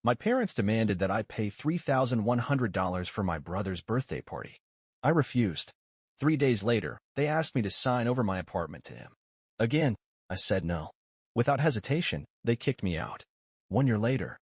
My parents demanded that I pay $3,100 for my brother's birthday party. I refused. 3 days later, they asked me to sign over my apartment to him. Again, I said no. Without hesitation, they kicked me out. 1 year later,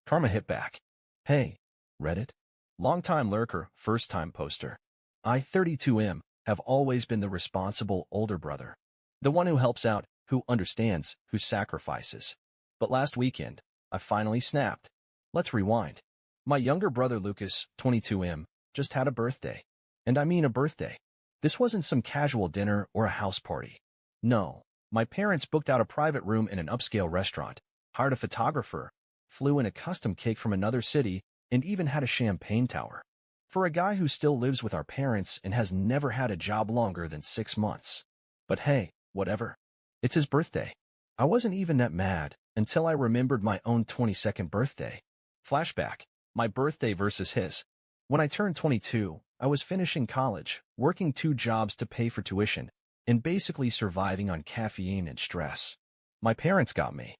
karma hit back. Hey, Reddit? Long-time lurker, first-time poster. I, 32M, have always been the responsible older brother. The one who helps out, who understands, who sacrifices. But last weekend, I finally snapped. Let's rewind. My younger brother Lucas, 22M, just had a birthday. And I mean a birthday. This wasn't some casual dinner or a house party. No, my parents booked out a private room in an upscale restaurant, hired a photographer, flew in a custom cake from another city, and even had a champagne tower. For a guy who still lives with our parents and has never had a job longer than 6 months. But hey, whatever. It's his birthday. I wasn't even that mad until I remembered my own 22nd birthday. Flashback, my birthday versus his. When I turned 22, I was finishing college, working 2 jobs to pay for tuition, and basically surviving on caffeine and stress. My parents got me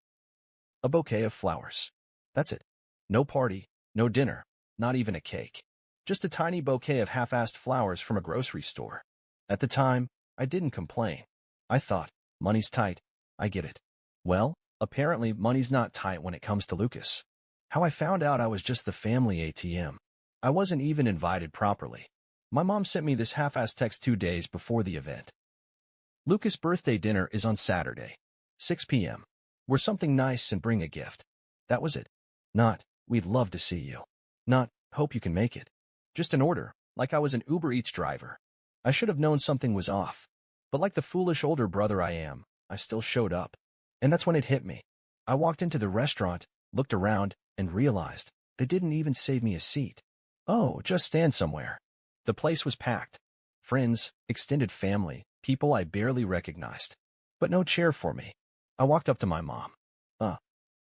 a bouquet of flowers. That's it. No party, no dinner, not even a cake. Just a tiny bouquet of half-assed flowers from a grocery store. At the time, I didn't complain. I thought, money's tight. I get it. Well, apparently money's not tight when it comes to Lucas. How I found out I was just the family ATM. I wasn't even invited properly. My mom sent me this half-assed text 2 days before the event. Lucas' birthday dinner is on Saturday, 6 p.m. Wear something nice and bring a gift. That was it. Not, we'd love to see you. Not, hope you can make it. Just an order, like I was an Uber Eats driver. I should have known something was off. But like the foolish older brother I am, I still showed up. And that's when it hit me. I walked into the restaurant, looked around, and realized they didn't even save me a seat. Oh, just stand somewhere. The place was packed. Friends, extended family, people I barely recognized. But no chair for me. I walked up to my mom.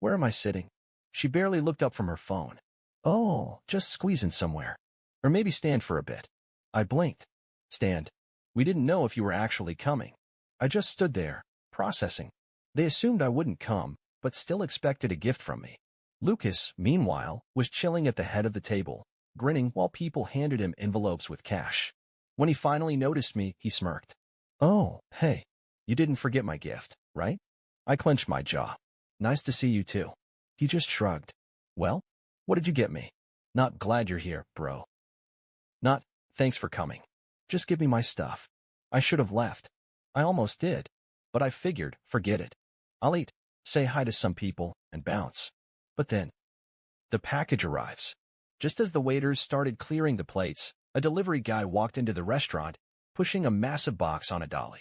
Where am I sitting? She barely looked up from her phone. Oh, just squeezing somewhere. Or maybe stand for a bit. I blinked. Stand. We didn't know if you were actually coming. I just stood there, processing. They assumed I wouldn't come, but still expected a gift from me. Lucas, meanwhile, was chilling at the head of the table, grinning while people handed him envelopes with cash. When he finally noticed me, he smirked. Oh, hey, you didn't forget my gift, right? I clenched my jaw. Nice to see you too. He just shrugged. Well, what did you get me? Not glad you're here, bro. Not, thanks for coming. Just give me my stuff. I should have left. I almost did. But I figured, forget it. I'll eat, say hi to some people, and bounce. But then, the package arrives. Just as the waiters started clearing the plates, a delivery guy walked into the restaurant, pushing a massive box on a dolly.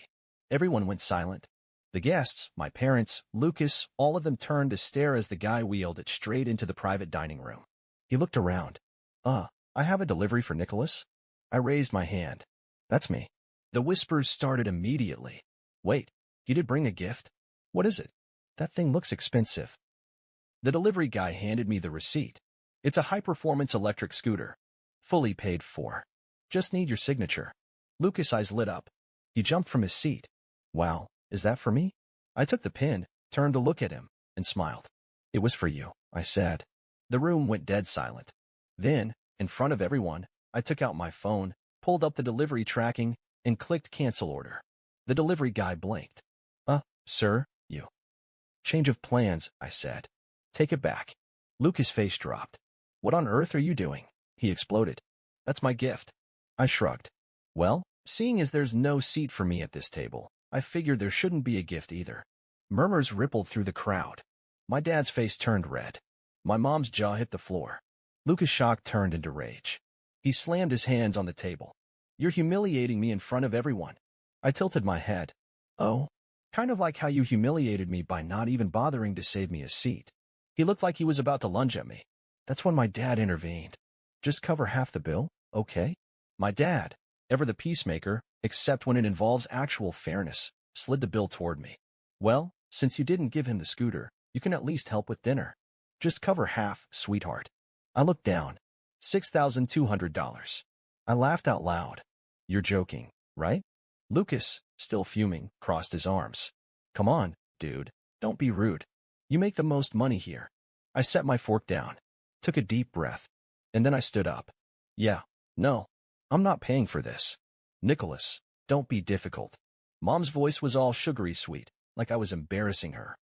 Everyone went silent. The guests, my parents, Lucas, all of them turned to stare as the guy wheeled it straight into the private dining room. He looked around. I have a delivery for Nicholas? I raised my hand. That's me. The whispers started immediately. Wait, you did bring a gift? What is it? That thing looks expensive. The delivery guy handed me the receipt. It's a high-performance electric scooter. Fully paid for. Just need your signature. Lucas' eyes lit up. He jumped from his seat. Wow, is that for me? I took the pin, turned to look at him, and smiled. It was for you, I said. The room went dead silent. Then, in front of everyone, I took out my phone, pulled up the delivery tracking, and clicked cancel order. The delivery guy blinked. Sir, you. Change of plans, I said. Take it back. Lucas' face dropped. What on earth are you doing? He exploded. That's my gift. I shrugged. Well, seeing as there's no seat for me at this table, I figured there shouldn't be a gift either. Murmurs rippled through the crowd. My dad's face turned red. My mom's jaw hit the floor. Lucas' shock turned into rage. He slammed his hands on the table. You're humiliating me in front of everyone. I tilted my head. Oh? Kind of like how you humiliated me by not even bothering to save me a seat. He looked like he was about to lunge at me. That's when my dad intervened. Just cover half the bill, okay? My dad, ever the peacemaker, except when it involves actual fairness, slid the bill toward me. Well, since you didn't give him the scooter, you can at least help with dinner. Just cover half, sweetheart. I looked down. $6,200. I laughed out loud. You're joking, right? Lucas, still fuming, crossed his arms. Come on, dude. Don't be rude. You make the most money here. I set my fork down, took a deep breath, and then I stood up. Yeah, no, I'm not paying for this. Nicholas, don't be difficult. Mom's voice was all sugary sweet, like I was embarrassing her.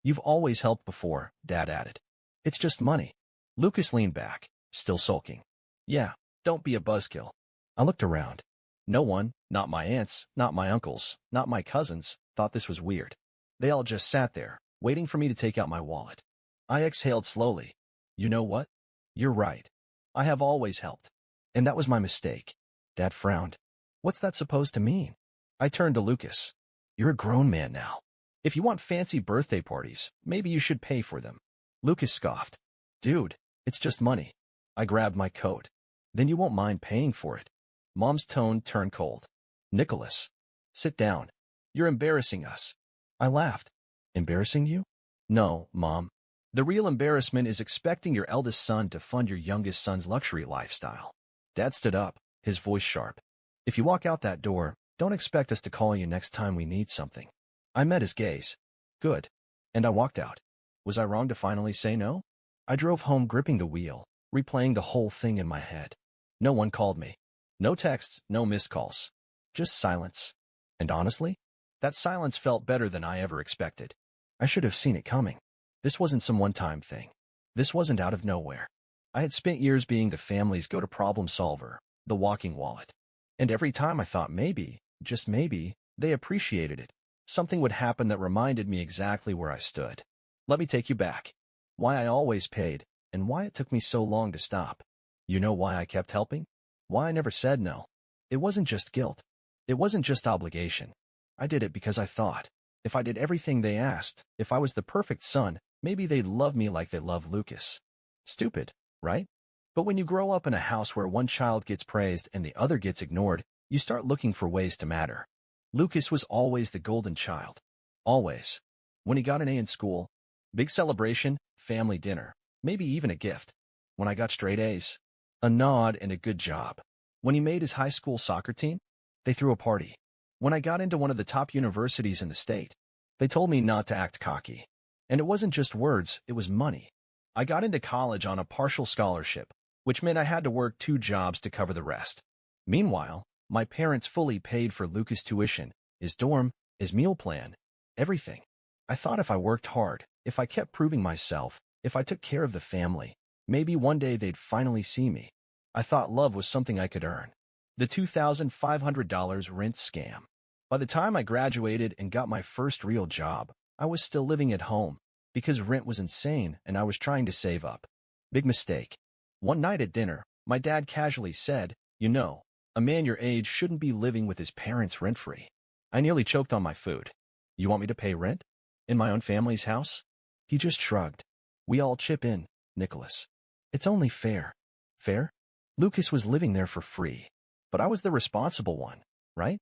You've always helped before, Dad added. It's just money. Lucas leaned back, still sulking. Yeah, don't be a buzzkill. I looked around. No one, not my aunts, not my uncles, not my cousins, thought this was weird. They all just sat there, waiting for me to take out my wallet. I exhaled slowly. You know what? You're right. I have always helped. And that was my mistake. Dad frowned. What's that supposed to mean? I turned to Lucas. You're a grown man now. If you want fancy birthday parties, maybe you should pay for them. Lucas scoffed. Dude, it's just money. I grabbed my coat. Then you won't mind paying for it. Mom's tone turned cold. Nicholas, sit down. You're embarrassing us. I laughed. Embarrassing you? No, Mom. The real embarrassment is expecting your eldest son to fund your youngest son's luxury lifestyle. Dad stood up, his voice sharp. If you walk out that door, don't expect us to call you next time we need something. I met his gaze. Good. And I walked out. Was I wrong to finally say no? I drove home gripping the wheel, replaying the whole thing in my head. No one called me. No texts, no missed calls. Just silence. And honestly, that silence felt better than I ever expected. I should have seen it coming. This wasn't some one-time thing. This wasn't out of nowhere. I had spent years being the family's go-to problem solver, the walking wallet. And every time I thought maybe, just maybe, they appreciated it, something would happen that reminded me exactly where I stood. Let me take you back. Why I always paid, and why it took me so long to stop. You know why I kept helping? Why I never said no. It wasn't just guilt. It wasn't just obligation. I did it because I thought, if I did everything they asked, if I was the perfect son, maybe they'd love me like they love Lucas. Stupid, right? But when you grow up in a house where one child gets praised and the other gets ignored, you start looking for ways to matter. Lucas was always the golden child. Always. When he got an A in school, big celebration, family dinner, maybe even a gift. When I got straight A's, a nod and a good job. When he made his high school soccer team, they threw a party. When I got into one of the top universities in the state, they told me not to act cocky. And it wasn't just words, it was money. I got into college on a partial scholarship, which meant I had to work 2 jobs to cover the rest. Meanwhile, my parents fully paid for Lucas' tuition, his dorm, his meal plan, everything. I thought if I worked hard, if I kept proving myself, if I took care of the family, maybe one day they'd finally see me. I thought love was something I could earn. The $2,500 rent scam. By the time I graduated and got my first real job, I was still living at home because rent was insane and I was trying to save up. Big mistake. One night at dinner, my dad casually said, you know, a man your age shouldn't be living with his parents rent-free. I nearly choked on my food. You want me to pay rent? In my own family's house? He just shrugged. We all chip in, Nicholas. It's only fair. Fair? Lucas was living there for free. But I was the responsible one, right?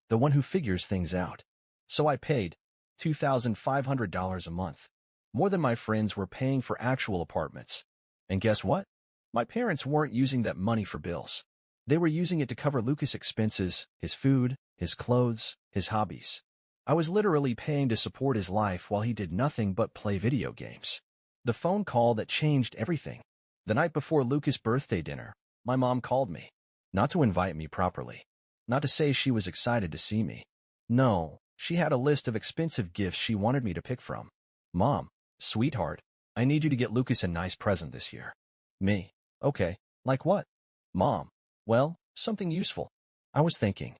The one who figures things out. So I paid $2,500 a month. More than my friends were paying for actual apartments. And guess what? My parents weren't using that money for bills. They were using it to cover Lucas' expenses, his food, his clothes, his hobbies. I was literally paying to support his life while he did nothing but play video games. The phone call that changed everything. The night before Lucas' birthday dinner, my mom called me. Not to invite me properly. Not to say she was excited to see me. No, she had a list of expensive gifts she wanted me to pick from. Mom, sweetheart, I need you to get Lucas a nice present this year. Me. Okay, like what? Mom. Well, something useful. I was thinking.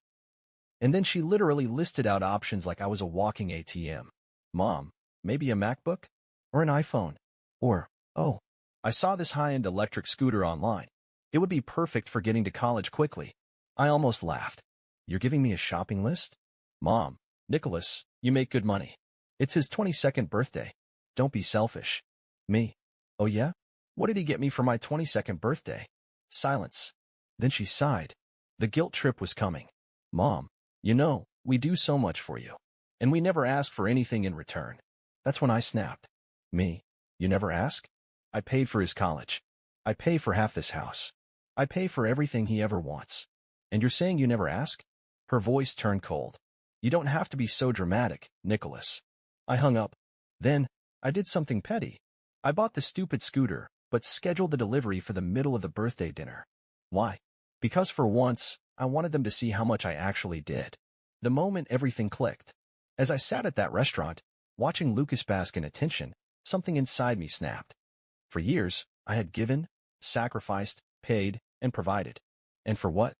And then she literally listed out options like I was a walking ATM. Mom, maybe a MacBook? Or an iPhone? Or, oh, I saw this high-end electric scooter online. It would be perfect for getting to college quickly. I almost laughed. You're giving me a shopping list? Mom, Nicholas, you make good money. It's his 22nd birthday. Don't be selfish. Me. Oh yeah? What did he get me for my 22nd birthday? Silence. Then she sighed. The guilt trip was coming. Mom, you know, we do so much for you. And we never ask for anything in return. That's when I snapped. Me. You never ask? I paid for his college. I pay for half this house. I pay for everything he ever wants. And you're saying you never ask? Her voice turned cold. You don't have to be so dramatic, Nicholas. I hung up. Then, I did something petty. I bought the stupid scooter, but scheduled the delivery for the middle of the birthday dinner. Why? Because for once, I wanted them to see how much I actually did. The moment everything clicked. As I sat at that restaurant, watching Lucas bask in attention, something inside me snapped. For years, I had given, sacrificed, paid, and provided. And for what?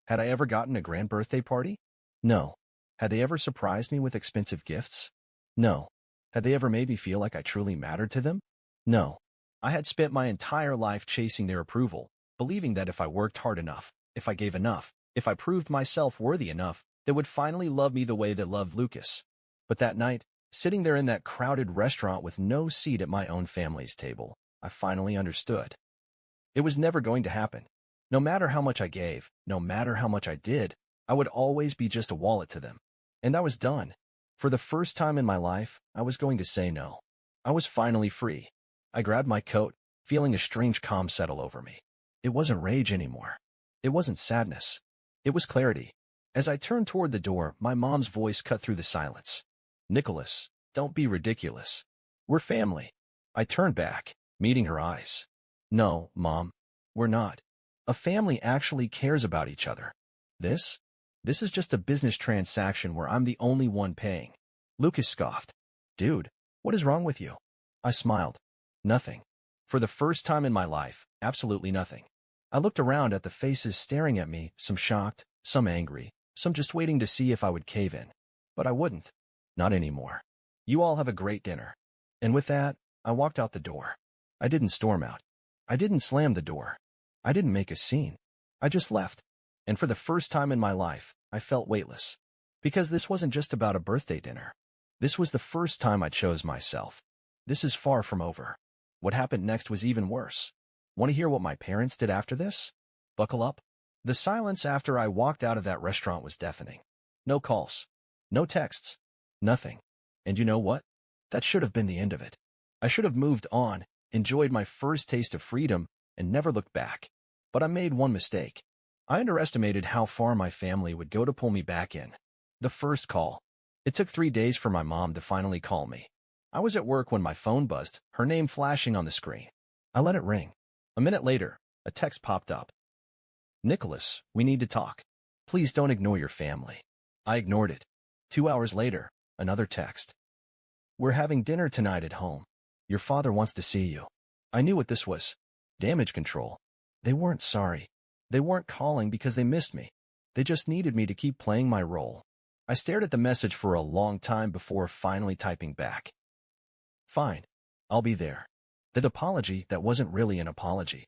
Had I ever gotten a grand birthday party? No. Had they ever surprised me with expensive gifts? No. Had they ever made me feel like I truly mattered to them? No. I had spent my entire life chasing their approval, believing that if I worked hard enough, if I gave enough, if I proved myself worthy enough, they would finally love me the way they loved Lucas. But that night, sitting there in that crowded restaurant with no seat at my own family's table, I finally understood. It was never going to happen. No matter how much I gave, no matter how much I did, I would always be just a wallet to them. And I was done. For the first time in my life, I was going to say no. I was finally free. I grabbed my coat, feeling a strange calm settle over me. It wasn't rage anymore. It wasn't sadness. It was clarity. As I turned toward the door, my mom's voice cut through the silence. Nicholas, don't be ridiculous. We're family. I turned back, meeting her eyes. No, Mom, we're not. A family actually cares about each other. This is just a business transaction where I'm the only one paying. Lucas scoffed. Dude, what is wrong with you? I smiled. Nothing. For the first time in my life, absolutely nothing. I looked around at the faces staring at me, some shocked, some angry, some just waiting to see if I would cave in. But I wouldn't. Not anymore. You all have a great dinner. And with that, I walked out the door. I didn't storm out. I didn't slam the door. I didn't make a scene. I just left. And for the first time in my life, I felt weightless. Because this wasn't just about a birthday dinner. This was the first time I chose myself. This is far from over. What happened next was even worse. Want to hear what my parents did after this? Buckle up. The silence after I walked out of that restaurant was deafening. No calls. No texts. Nothing. And you know what? That should have been the end of it. I should have moved on, enjoyed my first taste of freedom, and never looked back. But I made one mistake. I underestimated how far my family would go to pull me back in. The first call. It took 3 days for my mom to finally call me. I was at work when my phone buzzed, her name flashing on the screen. I let it ring. A minute later, a text popped up. Nicholas, we need to talk. Please don't ignore your family. I ignored it. 2 hours later, another text. We're having dinner tonight at home. Your father wants to see you. I knew what this was. Damage control. They weren't sorry. They weren't calling because they missed me. They just needed me to keep playing my role. I stared at the message for a long time before finally typing back. Fine. I'll be there. That apology that wasn't really an apology.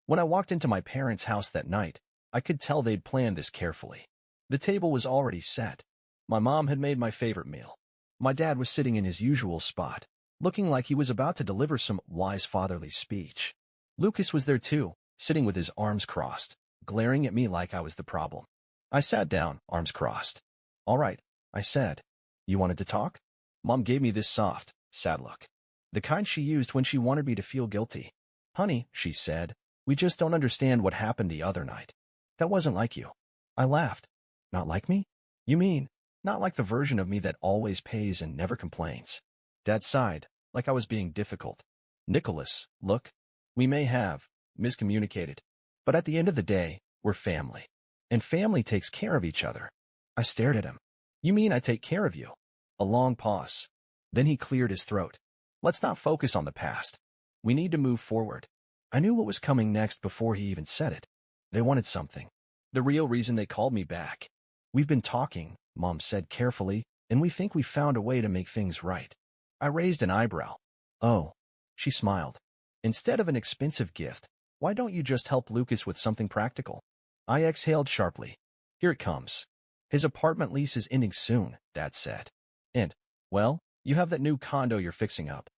When I walked into my parents' house that night, I could tell they'd planned this carefully. The table was already set. My mom had made my favorite meal. My dad was sitting in his usual spot, looking like he was about to deliver some wise fatherly speech. Lucas was there too, sitting with his arms crossed, glaring at me like I was the problem. I sat down, arms crossed. All right, I said. You wanted to talk? Mom gave me this soft, sad look. The kind she used when she wanted me to feel guilty. Honey, she said, we just don't understand what happened the other night. That wasn't like you. I laughed. Not like me? You mean, not like the version of me that always pays and never complains. Dad sighed, like I was being difficult. Nicholas, look, we may have miscommunicated, but at the end of the day, we're family. And family takes care of each other. I stared at him. You mean I take care of you? A long pause. Then he cleared his throat. Let's not focus on the past. We need to move forward. I knew what was coming next before he even said it. They wanted something. The real reason they called me back. We've been talking, Mom said carefully, and we think we found a way to make things right. I raised an eyebrow. Oh. She smiled. Instead of an expensive gift, why don't you just help Lucas with something practical? I exhaled sharply. Here it comes. His apartment lease is ending soon, Dad said. And, well, you have that new condo you're fixing up.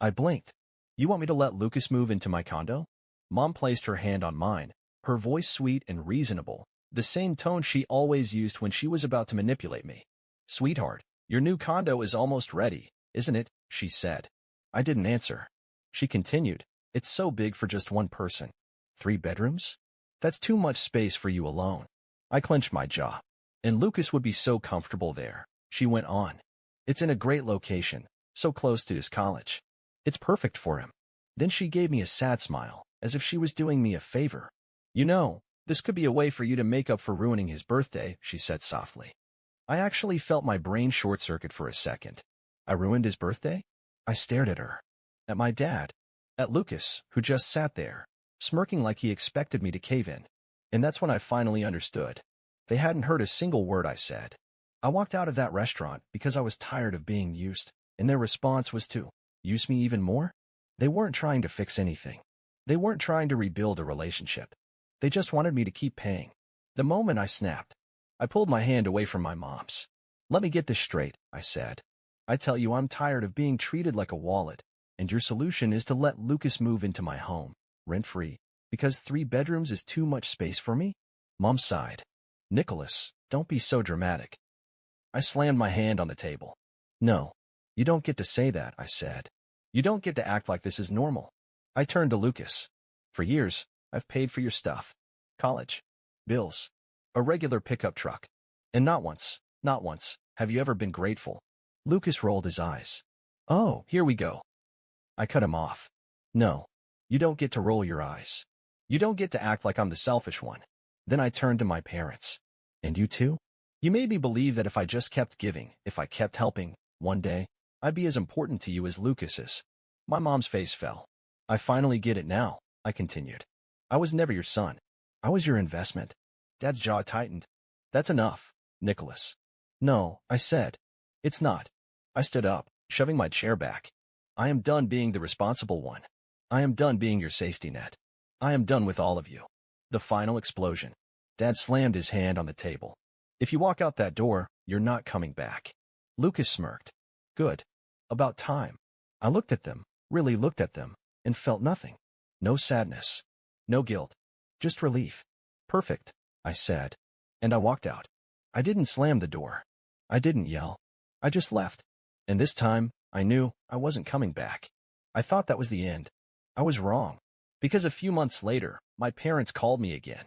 I blinked. You want me to let Lucas move into my condo? Mom placed her hand on mine, her voice sweet and reasonable, the same tone she always used when she was about to manipulate me. Sweetheart, your new condo is almost ready, isn't it? She said. I didn't answer. She continued, it's so big for just one person. 3 bedrooms? That's too much space for you alone. I clenched my jaw. And Lucas would be so comfortable there, she went on. It's in a great location, so close to his college. It's perfect for him. Then she gave me a sad smile, as if she was doing me a favor. You know, this could be a way for you to make up for ruining his birthday, she said softly. I actually felt my brain short-circuit for a second. I ruined his birthday? I stared at her. At my dad. At Lucas, who just sat there, smirking like he expected me to cave in. And that's when I finally understood. They hadn't heard a single word I said. I walked out of that restaurant because I was tired of being used, and their response was to use me even more? They weren't trying to fix anything. They weren't trying to rebuild a relationship. They just wanted me to keep paying. The moment I snapped, I pulled my hand away from my mom's. Let me get this straight, I said. I tell you I'm tired of being treated like a wallet, and your solution is to let Lucas move into my home, rent-free, because 3 bedrooms is too much space for me? Mom sighed. Nicholas, don't be so dramatic. I slammed my hand on the table. No, you don't get to say that, I said. You don't get to act like this is normal. I turned to Lucas. For years, I've paid for your stuff. College. Bills. A regular pickup truck. And not once, have you ever been grateful. Lucas rolled his eyes. Oh, here we go. I cut him off. No, you don't get to roll your eyes. You don't get to act like I'm the selfish one. Then I turned to my parents. And you too? You made me believe that if I just kept giving, if I kept helping, one day, I'd be as important to you as Lucas is. My mom's face fell. I finally get it now, I continued. I was never your son. I was your investment. Dad's jaw tightened. That's enough, Nicholas. No, I said. It's not. I stood up, shoving my chair back. I am done being the responsible one. I am done being your safety net. I am done with all of you. The final explosion. Dad slammed his hand on the table. If you walk out that door, you're not coming back. Lucas smirked. Good. About time. I looked at them, really looked at them, and felt nothing. No sadness. No guilt. Just relief. Perfect, I said. And I walked out. I didn't slam the door. I didn't yell. I just left. And this time, I knew I wasn't coming back. I thought that was the end. I was wrong. Because a few months later, my parents called me again.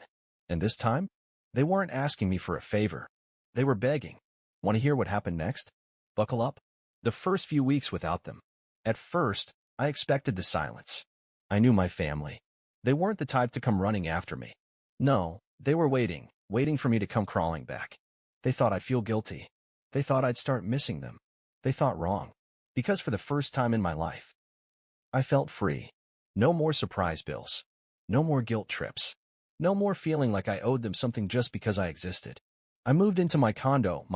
And this time, they weren't asking me for a favor. They were begging. Want to hear what happened next? Buckle up. The first few weeks without them. At first, I expected the silence. I knew my family. They weren't the type to come running after me. No, they were waiting for me to come crawling back. They thought I'd feel guilty. They thought I'd start missing them. They thought wrong. Because for the first time in my life, I felt free. No more surprise bills. No more guilt trips. No more feeling like I owed them something just because I existed. I moved into my condo,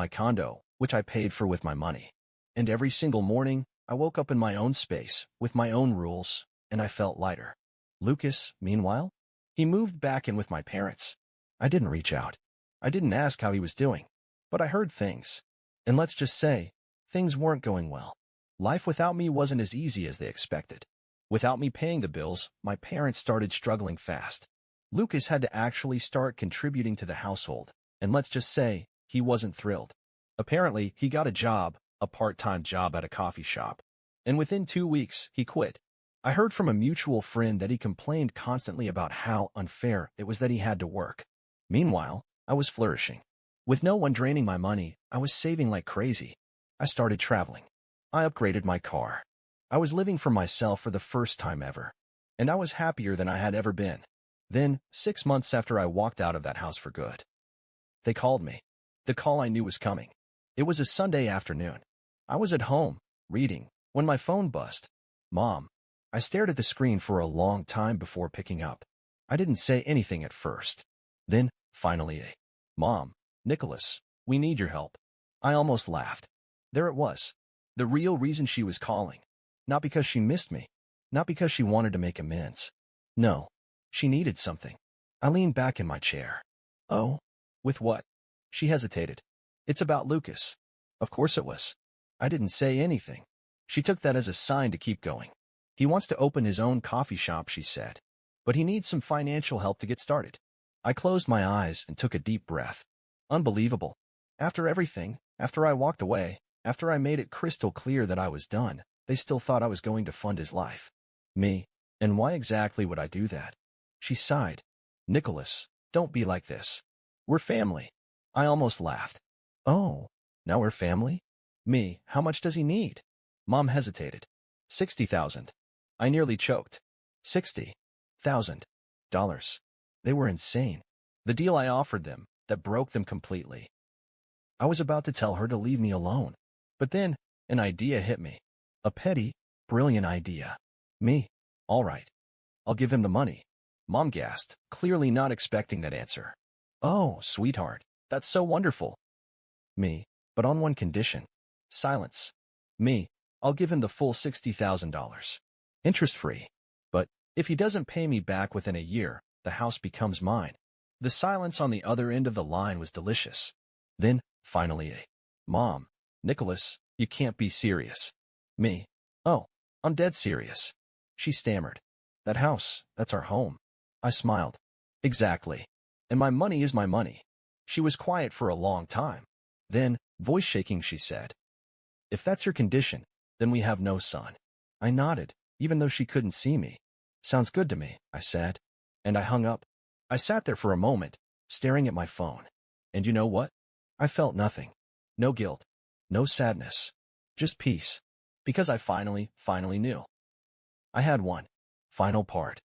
which I paid for with my money. And every single morning, I woke up in my own space, with my own rules, and I felt lighter. Lucas, meanwhile, he moved back in with my parents. I didn't reach out. I didn't ask how he was doing. But I heard things. And let's just say, things weren't going well. Life without me wasn't as easy as they expected. Without me paying the bills, my parents started struggling fast. Lucas had to actually start contributing to the household, and let's just say, he wasn't thrilled. Apparently, he got a job, a part-time job at a coffee shop. And within 2 weeks, he quit. I heard from a mutual friend that he complained constantly about how unfair it was that he had to work. Meanwhile, I was flourishing. With no one draining my money, I was saving like crazy. I started traveling. I upgraded my car. I was living for myself for the first time ever. And I was happier than I had ever been. Then, 6 months after I walked out of that house for good, they called me. The call I knew was coming. It was a Sunday afternoon. I was at home, reading, when my phone buzzed. Mom. I stared at the screen for a long time before picking up. I didn't say anything at first. Then, finally, Mom, Nicholas, we need your help. I almost laughed. There it was. The real reason she was calling. Not because she missed me. Not because she wanted to make amends. No. She needed something. I leaned back in my chair. Oh? With what? She hesitated. It's about Lucas. Of course it was. I didn't say anything. She took that as a sign to keep going. He wants to open his own coffee shop, she said. But he needs some financial help to get started. I closed my eyes and took a deep breath. Unbelievable. After everything, after I walked away, after I made it crystal clear that I was done, they still thought I was going to fund his life. Me. And why exactly would I do that? She sighed. Nicholas, don't be like this. We're family. I almost laughed. Oh, now we're family? Me, how much does he need? Mom hesitated. 60,000. I nearly choked. $60,000. They were insane. The deal I offered them that broke them completely. I was about to tell her to leave me alone. But then an idea hit me. A petty, brilliant idea. Me? All right. I'll give him the money. Mom gasped, clearly not expecting that answer. Oh, sweetheart, that's so wonderful. Me, but on one condition. Silence. Me, I'll give him the full $60,000. Interest-free. But if he doesn't pay me back within a year, the house becomes mine. The silence on the other end of the line was delicious. Then, finally, Mom, Nicholas, you can't be serious. Me, oh, I'm dead serious. She stammered. That house, that's our home. I smiled. Exactly. And my money is my money. She was quiet for a long time. Then, voice shaking, she said, if that's your condition, then we have no son. I nodded, even though she couldn't see me. Sounds good to me, I said. And I hung up. I sat there for a moment, staring at my phone. And you know what? I felt nothing. No guilt. No sadness. Just peace. Because I finally knew. I had one final part.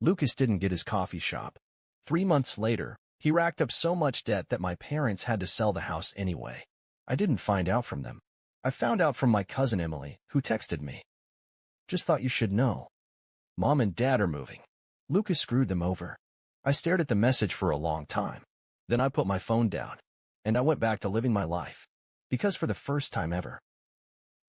Lucas didn't get his coffee shop. 3 months later, he racked up so much debt that my parents had to sell the house anyway. I didn't find out from them. I found out from my cousin Emily, who texted me. Just thought you should know. Mom and Dad are moving. Lucas screwed them over. I stared at the message for a long time. Then I put my phone down, and I went back to living my life. Because for the first time ever,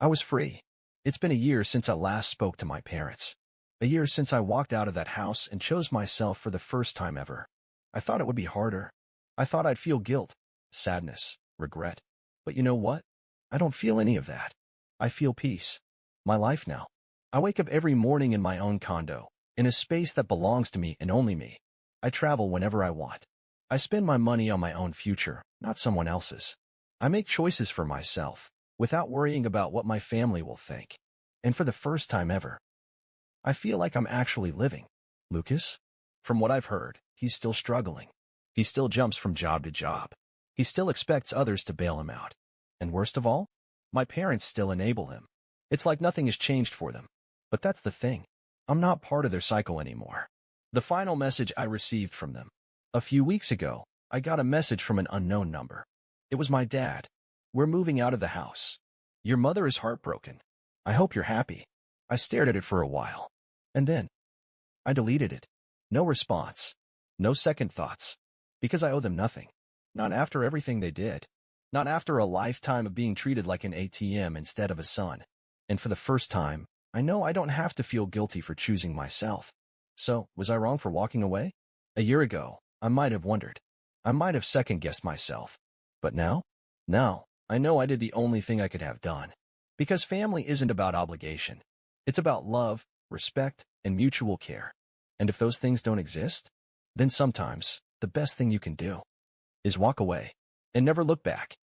I was free. It's been a year since I last spoke to my parents. A year since I walked out of that house and chose myself for the first time ever. I thought it would be harder. I thought I'd feel guilt, sadness, regret. But you know what? I don't feel any of that. I feel peace. My life now. I wake up every morning in my own condo, in a space that belongs to me and only me. I travel whenever I want. I spend my money on my own future, not someone else's. I make choices for myself, without worrying about what my family will think. And for the first time ever, I feel like I'm actually living. Lucas? From what I've heard, he's still struggling. He still jumps from job to job. He still expects others to bail him out. And worst of all, my parents still enable him. It's like nothing has changed for them. But that's the thing. I'm not part of their cycle anymore. The final message I received from them. A few weeks ago, I got a message from an unknown number. It was my dad. We're moving out of the house. Your mother is heartbroken. I hope you're happy. I stared at it for a while. And then, I deleted it. No response. No second thoughts. Because I owe them nothing. Not after everything they did. Not after a lifetime of being treated like an ATM instead of a son. And for the first time, I know I don't have to feel guilty for choosing myself. So, was I wrong for walking away? A year ago, I might have wondered. I might have second-guessed myself. But now? Now, I know I did the only thing I could have done. Because family isn't about obligation. It's about love, respect, and mutual care. And if those things don't exist, then sometimes the best thing you can do is walk away and never look back.